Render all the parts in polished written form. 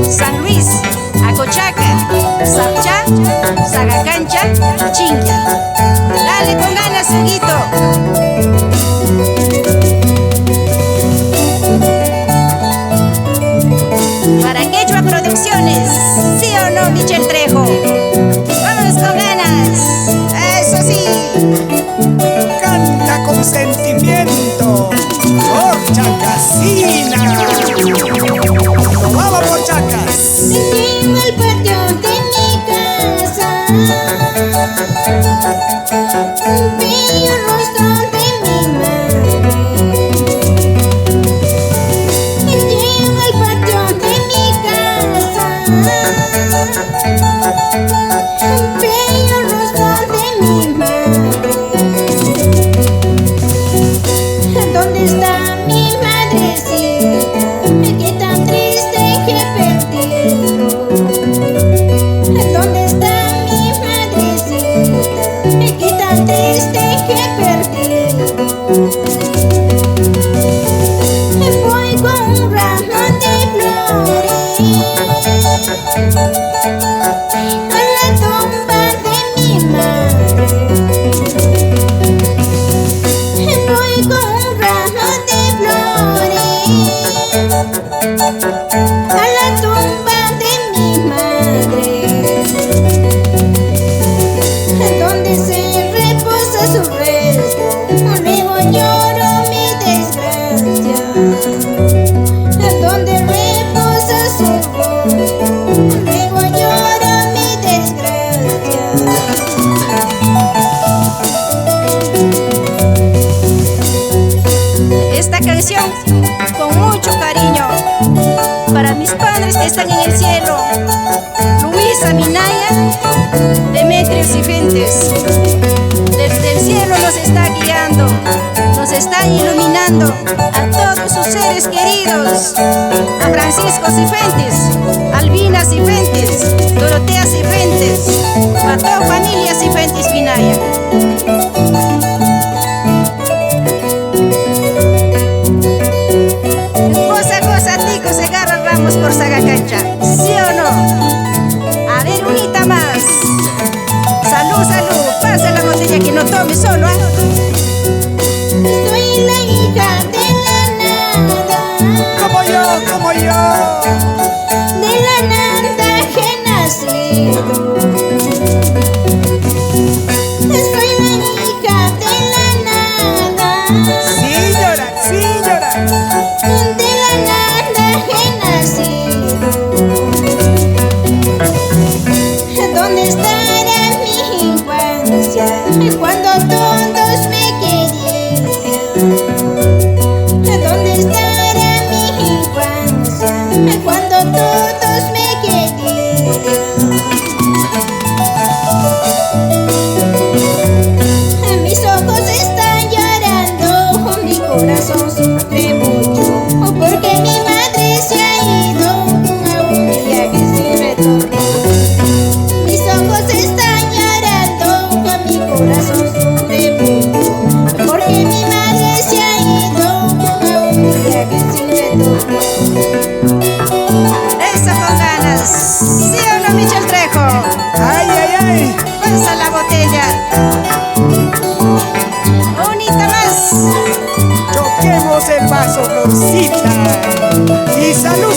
San Luis, Acochaca, Sapchá, Sagacancha y Chincha. Dale con ganas, Huguito. Para Quechua Producciones, ¿sí o no, Michel Trejo? Vámonos con ganas, eso sí. Canta con sentimiento por Chacasina. Vamos por Chacas. Llego al patio de mi casa, veo el rostro de mi madre. Llego al patio de mi casa, veo el rostro de mi madre. ¿Dónde está mi madrecita? Qué tan triste que he perdido. ¿Dónde está mi madrecita? Qué tan triste que he perdido. Voy con un ramo de flores a la tumba de mi madre. Voy con un ramo de flores a la tumba de mi madre, donde se reposa su resto. Luego lloro mi desgracia, donde reposa su rostro. Luego lloro mi desgracia. Esta canción con mucho cariño para mis padres que están en el cielo, Luisa Minaya, Demetrio Cifuentes. Desde el cielo nos está guiando, nos está iluminando a todos sus seres queridos, a Francisco Cifuentes, Albina Cifuentes, Dorotea Cifuentes, a toda familia Cifuentes Minaya. Se agarra ramos por Sagacancha, ¿sí o no? A ver, unita más. Salud, salud, pasa la botella que no tome solo, ¿eh? Soy la hija de la nada, Como yo. de la nada que he nacido. Soy la hija de la nada, Señora. de la nada que he nacido. ¿Dónde estará mi infancia cuando todos me querían? ¿Dónde estará mi infancia cuando todos me querían? Mis ojos están llorando, mi corazón sufre mucho, porque mi madre se ha ido a un viaje sin retorno. Mis ojos están llorando, mi corazón sufre mucho, porque mi madre se ha ido a un viaje sin retorno. Eso con ganas, ¿sí o no, Michel Trejo? Ay. Pasa la botella. Unita más. Toquemos el vaso, Florcita. Y salud.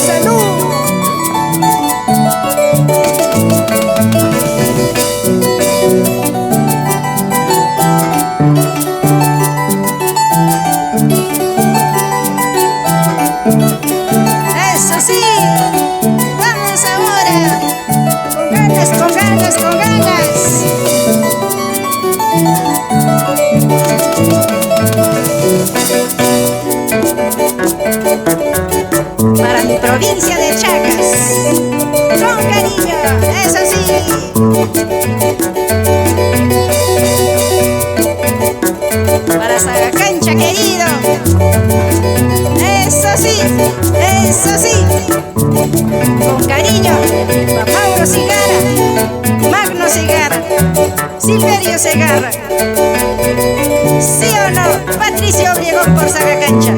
Eso sí, vamos ahora. Con ganas. Para mi provincia de Chacas, con cariño, eso sí. Para Sagacancha querido, eso sí. Con cariño, para Mauro Segarra, Magno Segarra, Silverio Segarra. ¿Sí o no? Patricio Obregón por Sagacancha.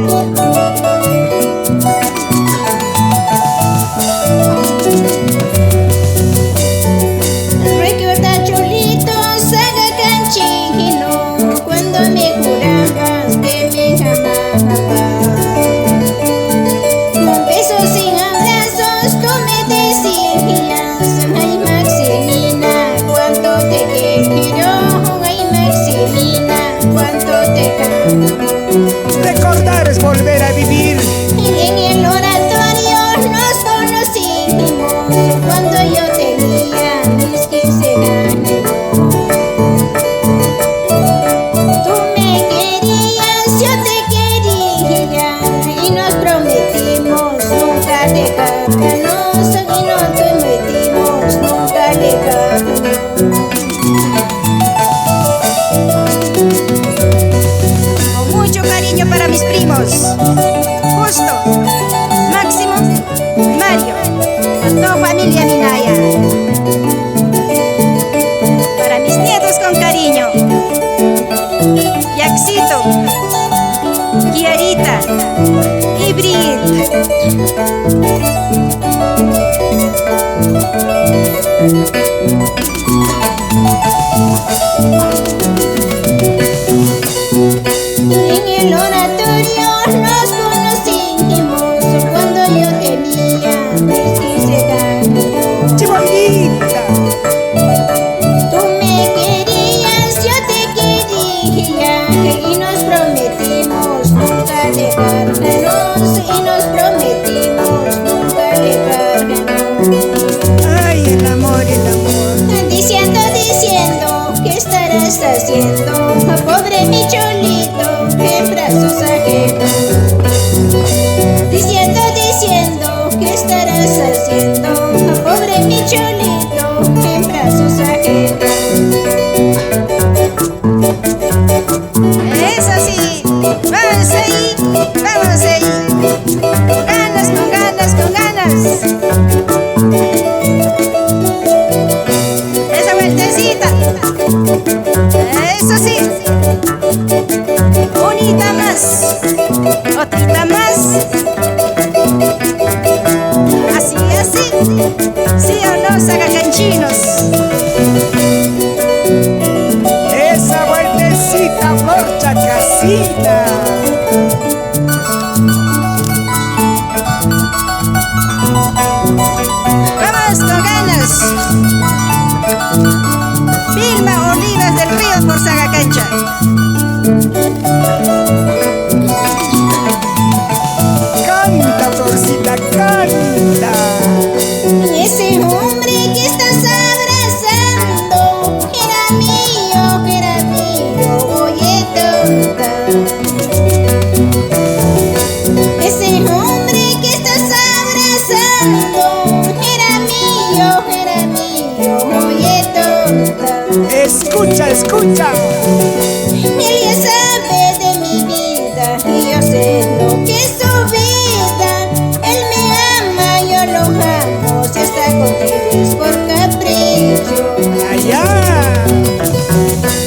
mis primos, Justo, Máximo, Mario, a toda familia Minaya. Para mis nietos con cariño, Yaxito, Kiarita y Brit. En el oratorio nos conocimos cuando yo tenía 15 años. Chibolita, Tú me querías, yo te quería y nos prometimos nunca dejarnos y nos prometimos nunca dejarnos. ay, el amor, el amor. Diciendo, ¿qué estarás haciendo? Pobre mi cholito, en brazos ajenos. Diciendo, ¿qué estarás haciendo? Pobre mi cholito, en brazos ajenos. Es así, vamos ahí, vamos ahí. Con ganas, con ganas, con ganas. Esa vueltecita. Eso sí. Unita más, otrita más. Así, así. Sí o no, sagacanchinos. Esa vueltecita, flor chacacita. Vamos con ganas. Vilma Olivas del Río por Sagacancha. Canta, florcita, canta. Ese hombre que estás abrazando era mío, oye tonta. Ese hombre que estás abrazando era mío, oye tonta. Escucha, escucha. Él ya sabe de mi vida y yo sé lo que es su vida. Él me ama, yo lo amo, si está contigo es por capricho. Allá.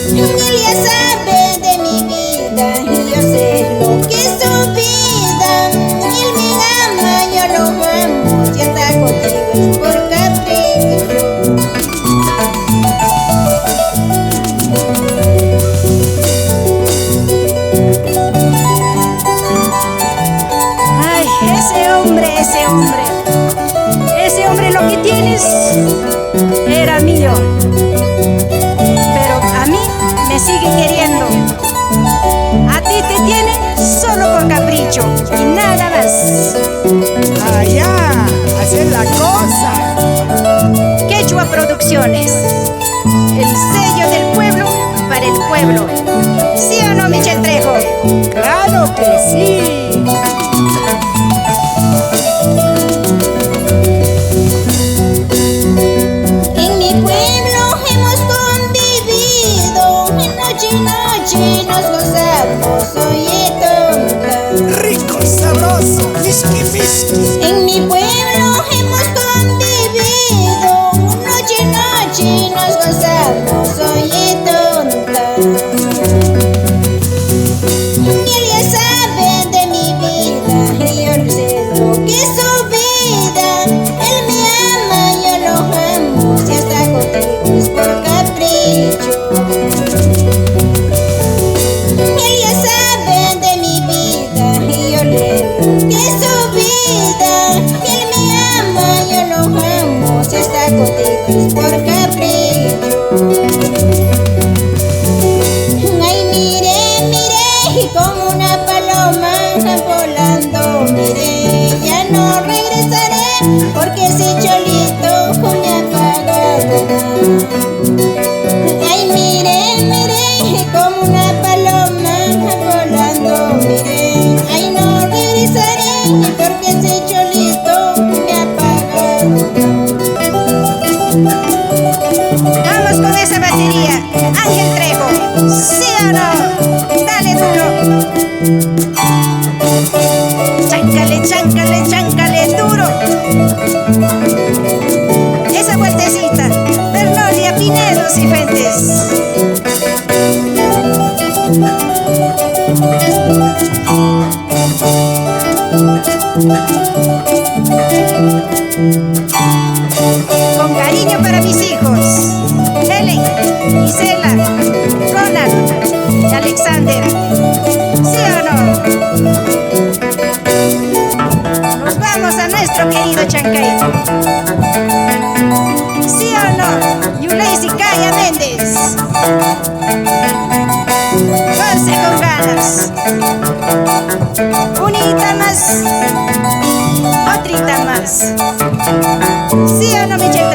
Él ya sabe de mi vida y yo sé lo que es su vida. Él me ama, yo lo amo, si está contigo es por capricho. Ay, ese hombre lo que tienes era mío, pero a mí me sigue queriendo. A ti te tiene solo por capricho y nada más. Allá. Hacer la cosa. Quechua Producciones, el sello del pueblo para el pueblo. ¿Sí o no, Michel Trejo? Claro que sí. En mi pueblo hemos convivido, noche y noche nos gozamos, oye tonta. Rico, sabroso, whisky, whisky. En mi pueblo hemos convivido, noche y noche nos gozamos, oye tonta. Y él ya sabe de mi vida y yo sé lo que es su vida. Él me ama, yo lo amo, si está contigo es por capricho. Él ya sabe de mi vida y yo leo que es su vida. Él me ama, yo lo amo, si está contigo es por capricho. Ay, mire, como una paloma volando, mire, ya no regresaré porque ese cholito me ha pagado. Ay, mire, como una paloma volando, mire, ay, no regresaré porque ese cholito me ha pagado. Vamos con esa batería, Ángel Trejo. ¿Sí o no? Dale duro. Cháncale, cháncale, cháncale duro. Esa vueltecita, Bernolia, Pinedo, Cifuentes. Con cariño para mis hijos, Helen, Gisela, Ronald y Alexander. ¿Sí o no? Nos vamos a nuestro querido Chancay. ¿Sí o no? Yuleisi Calla Méndez. Force con ganas. Unita más, otrita más. ¿Sí o no, mi chico?